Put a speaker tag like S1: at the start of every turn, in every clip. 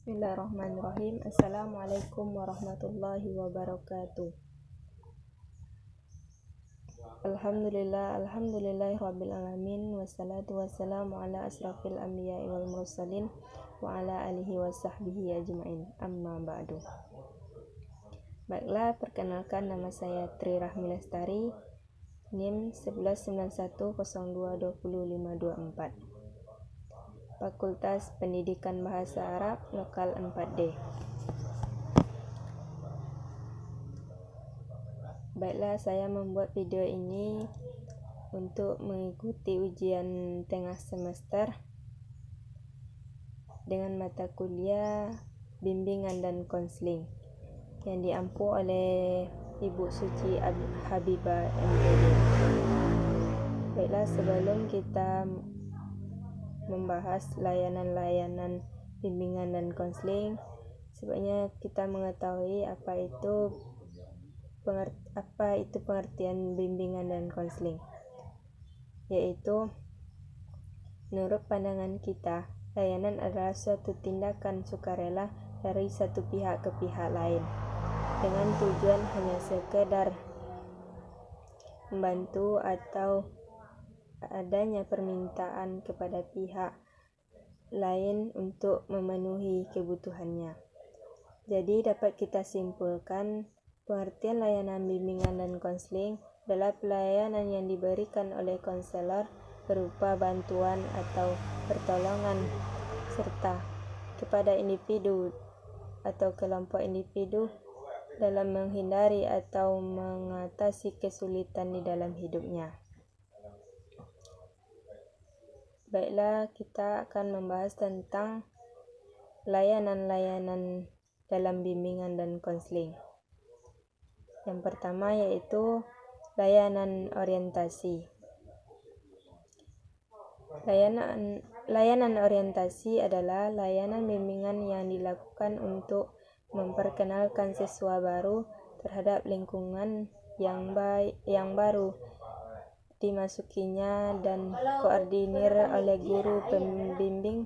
S1: Bismillahirrahmanirrahim. Assalamualaikum warahmatullahi wabarakatuh. Alhamdulillahirabbil alamin, wassalatu wassalamu ala asrafil anbiya'i wal mursalin wa ala alihi wasahbihi ajmain. Amma ba'du. Baiklah, perkenalkan, nama saya Tri Rahmi Lestari, NIM 1191022524, Fakultas Pendidikan Bahasa Arab Lokal 4D. Baiklah, saya membuat video ini untuk mengikuti ujian tengah semester dengan mata kuliah bimbingan dan konseling yang diampu oleh Ibu Suci Habibah MPD. Baiklah, sebelum kita membahas layanan-layanan bimbingan dan konseling, sebaiknya kita mengetahui apa itu pengertian bimbingan dan konseling, yaitu menurut pandangan kita, layanan adalah suatu tindakan sukarela dari satu pihak ke pihak lain dengan tujuan hanya sekedar membantu atau adanya permintaan kepada pihak lain untuk memenuhi kebutuhannya. Jadi dapat kita simpulkan, pengertian layanan bimbingan dan konseling adalah pelayanan yang diberikan oleh konselor berupa bantuan atau pertolongan serta kepada individu atau kelompok individu dalam menghindari atau mengatasi kesulitan di dalam hidupnya. Baiklah, kita akan membahas tentang layanan-layanan dalam bimbingan dan konseling. Yang pertama yaitu layanan orientasi. Layanan orientasi adalah layanan bimbingan yang dilakukan untuk memperkenalkan siswa baru terhadap lingkungan yang baru dimasukinya dan koordinir oleh guru pembimbing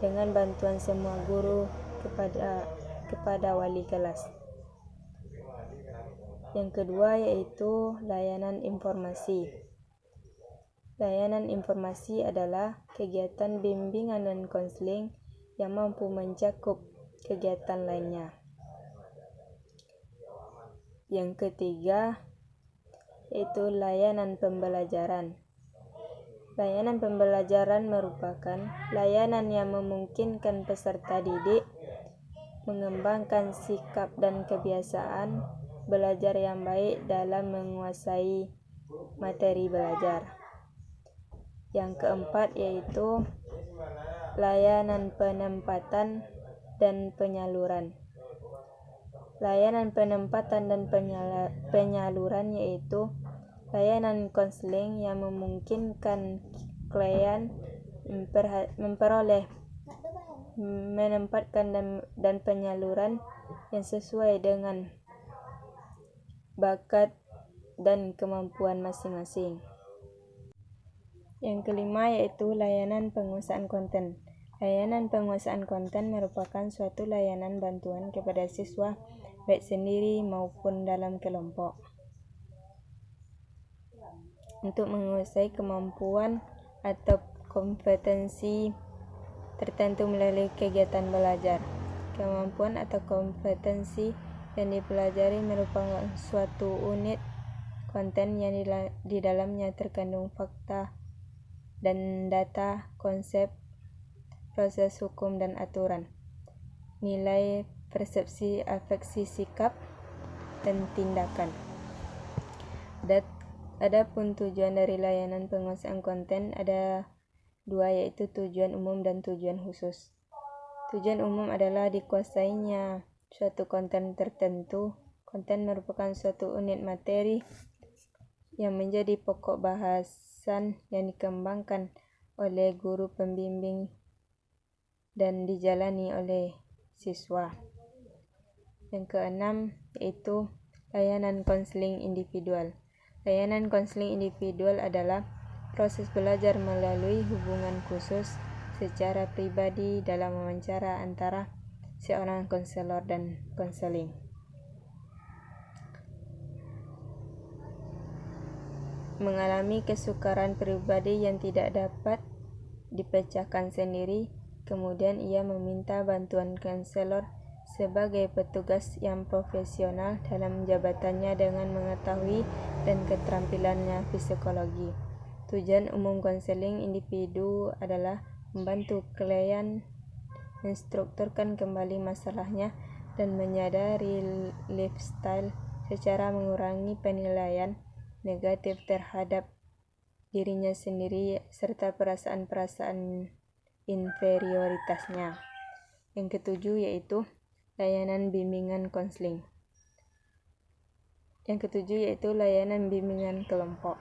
S1: dengan bantuan semua guru kepada wali kelas. Yang kedua yaitu layanan informasi. Layanan informasi adalah kegiatan bimbingan dan konseling yang mampu mencakup kegiatan lainnya. Yang ketiga yaitu layanan pembelajaran. Layanan pembelajaran merupakan layanan yang memungkinkan peserta didik mengembangkan sikap dan kebiasaan belajar yang baik dalam menguasai materi belajar. Yang keempat yaitu layanan penempatan dan penyaluran. Layanan penempatan dan penyaluran yaitu layanan konseling yang memungkinkan klien memperoleh menempatkan dan penyaluran yang sesuai dengan bakat dan kemampuan masing-masing. Yang kelima yaitu layanan penguasaan konten. Layanan penguasaan konten merupakan suatu layanan bantuan kepada siswa baik sendiri maupun dalam kelompok untuk menguasai kemampuan atau kompetensi tertentu melalui kegiatan belajar. Kemampuan atau kompetensi yang dipelajari merupakan suatu unit konten yang di dalamnya terkandung fakta dan data, konsep, proses hukum dan aturan, nilai, persepsi, afeksi, sikap, dan tindakan. Adapun tujuan dari layanan penguasaan konten ada dua, yaitu tujuan umum dan tujuan khusus. Tujuan umum adalah dikuasainya suatu konten tertentu. Konten merupakan suatu unit materi yang menjadi pokok bahasan yang dikembangkan oleh guru pembimbing dan dijalani oleh siswa. Yang keenam yaitu layanan konseling individual. Layanan konseling individual adalah proses belajar melalui hubungan khusus secara pribadi dalam wawancara antara seorang konselor dan konseling. Mengalami kesukaran pribadi yang tidak dapat dipecahkan sendiri, kemudian ia meminta bantuan konselor sebagai petugas yang profesional dalam jabatannya dengan mengetahui dan keterampilannya psikologi. Tujuan umum konseling individu adalah membantu klien menstrukturkan kembali masalahnya dan menyadari lifestyle secara mengurangi penilaian negatif terhadap dirinya sendiri serta perasaan-perasaan inferioritasnya. Yang ketujuh yaitu layanan bimbingan konseling. Yang ketujuh yaitu layanan bimbingan kelompok.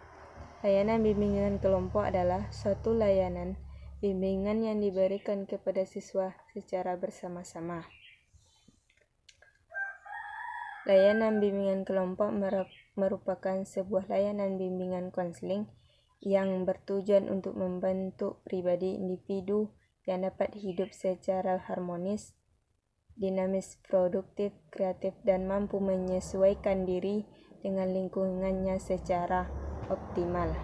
S1: Layanan bimbingan kelompok adalah suatu layanan bimbingan yang diberikan kepada siswa secara bersama-sama. Layanan bimbingan kelompok merupakan sebuah layanan bimbingan konseling yang bertujuan untuk membentuk pribadi individu yang dapat hidup secara harmonis, dinamis, produktif, kreatif, dan mampu menyesuaikan diri dengan lingkungannya secara optimal.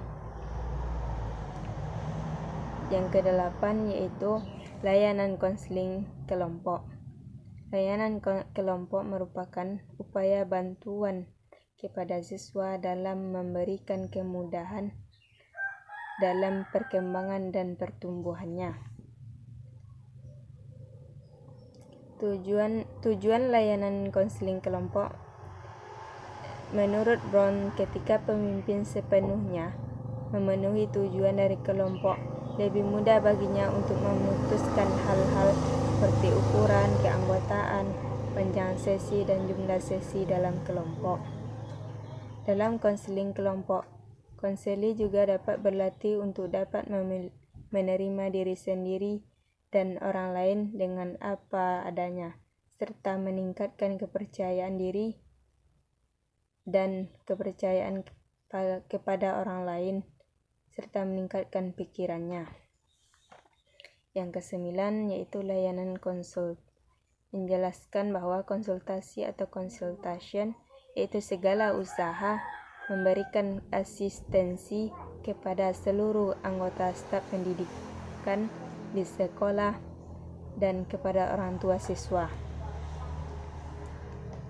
S1: Yang kedelapan yaitu layanan konseling kelompok. Layanan kelompok merupakan upaya bantuan kepada siswa dalam memberikan kemudahan dalam perkembangan dan pertumbuhannya. Tujuan layanan konseling kelompok menurut Brown, ketika pemimpin sepenuhnya memenuhi tujuan dari kelompok, lebih mudah baginya untuk memutuskan hal-hal seperti ukuran, keanggotaan, panjang sesi, dan jumlah sesi dalam kelompok. Dalam konseling kelompok, konseli juga dapat berlatih untuk dapat menerima diri sendiri dan orang lain dengan apa adanya, serta meningkatkan kepercayaan diri dan kepercayaan kepada orang lain, serta meningkatkan pikirannya. Yang kesembilan yaitu layanan konsul. Menjelaskan bahwa konsultasi atau consultation yaitu segala usaha memberikan asistensi kepada seluruh anggota staf pendidikan di sekolah dan kepada orang tua siswa.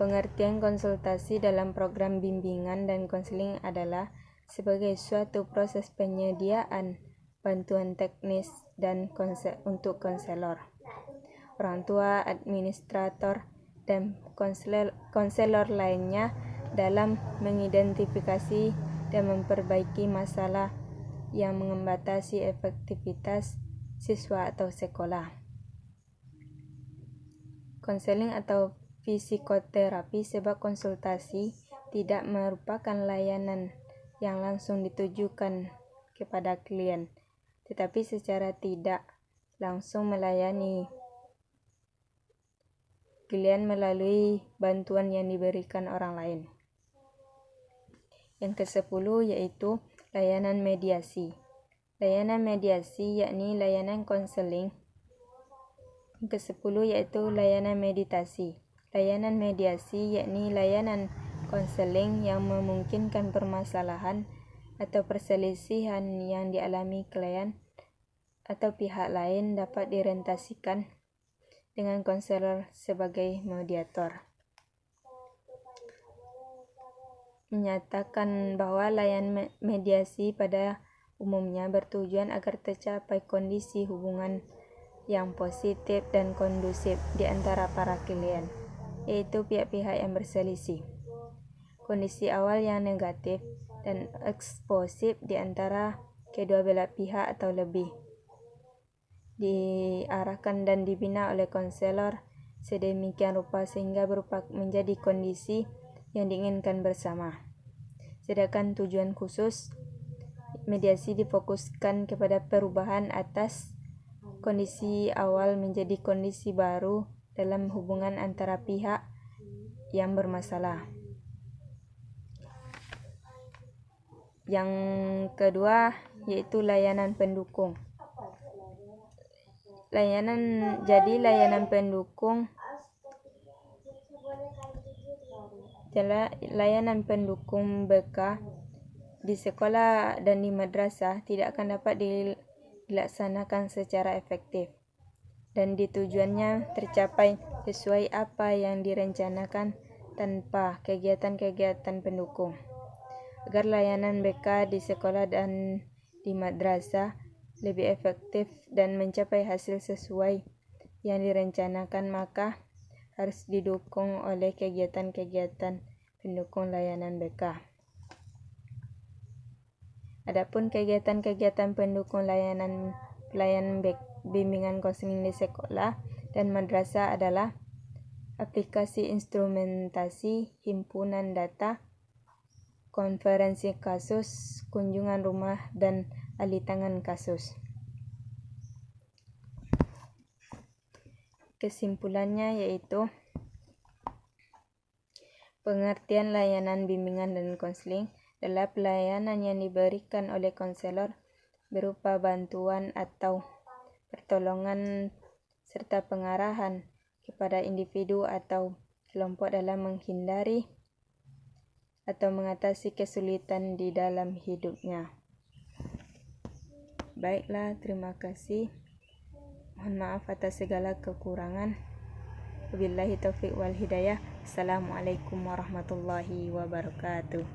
S1: Pengertian konsultasi dalam program bimbingan dan konseling adalah sebagai suatu proses penyediaan bantuan teknis dan untuk konselor, orang tua, administrator, dan konselor lainnya dalam mengidentifikasi dan memperbaiki masalah yang membatasi efektivitas siswa atau sekolah. Konseling atau psikoterapi sebab konsultasi tidak merupakan layanan yang langsung ditujukan kepada klien, tetapi secara tidak langsung melayani klien melalui bantuan yang diberikan orang lain. Yang ke-10 yaitu layanan mediasi. Layanan mediasi yakni layanan konseling. Yang ke-10 yaitu layanan meditasi. Layanan mediasi yakni layanan konseling yang memungkinkan permasalahan atau perselisihan yang dialami klien atau pihak lain dapat direntasikan dengan konselor sebagai mediator. Menyatakan bahwa layanan mediasi pada umumnya bertujuan agar tercapai kondisi hubungan yang positif dan kondusif di antara para klien, yaitu pihak-pihak yang berselisih. Kondisi awal yang negatif dan eksplosif di antara kedua belah pihak atau lebih diarahkan dan dibina oleh konselor sedemikian rupa sehingga berupa menjadi kondisi yang diinginkan bersama. Sedangkan tujuan khusus mediasi difokuskan kepada perubahan atas kondisi awal menjadi kondisi baru dalam hubungan antara pihak yang bermasalah. Yang kedua yaitu layanan pendukung. layanan pendukung BK di sekolah dan di madrasah tidak akan dapat dilaksanakan secara efektif dan tujuannya tercapai sesuai apa yang direncanakan tanpa kegiatan-kegiatan pendukung. Agar layanan BK di sekolah dan di madrasah lebih efektif dan mencapai hasil sesuai yang direncanakan, maka harus didukung oleh kegiatan-kegiatan pendukung layanan BK. Adapun kegiatan-kegiatan pendukung pelayanan bimbingan konseling di sekolah dan madrasah adalah aplikasi instrumentasi, himpunan data, konferensi kasus, kunjungan rumah, dan ahli tangan kasus. Kesimpulannya yaitu pengertian layanan bimbingan dan konseling adalah pelayanan yang diberikan oleh konselor berupa bantuan atau pertolongan serta pengarahan kepada individu atau kelompok dalam menghindari atau mengatasi kesulitan di dalam hidupnya. Baiklah, terima kasih. Mohon maaf atas segala kekurangan. Wabillahi taufiq wal hidayah. Assalamualaikum warahmatullahi wabarakatuh.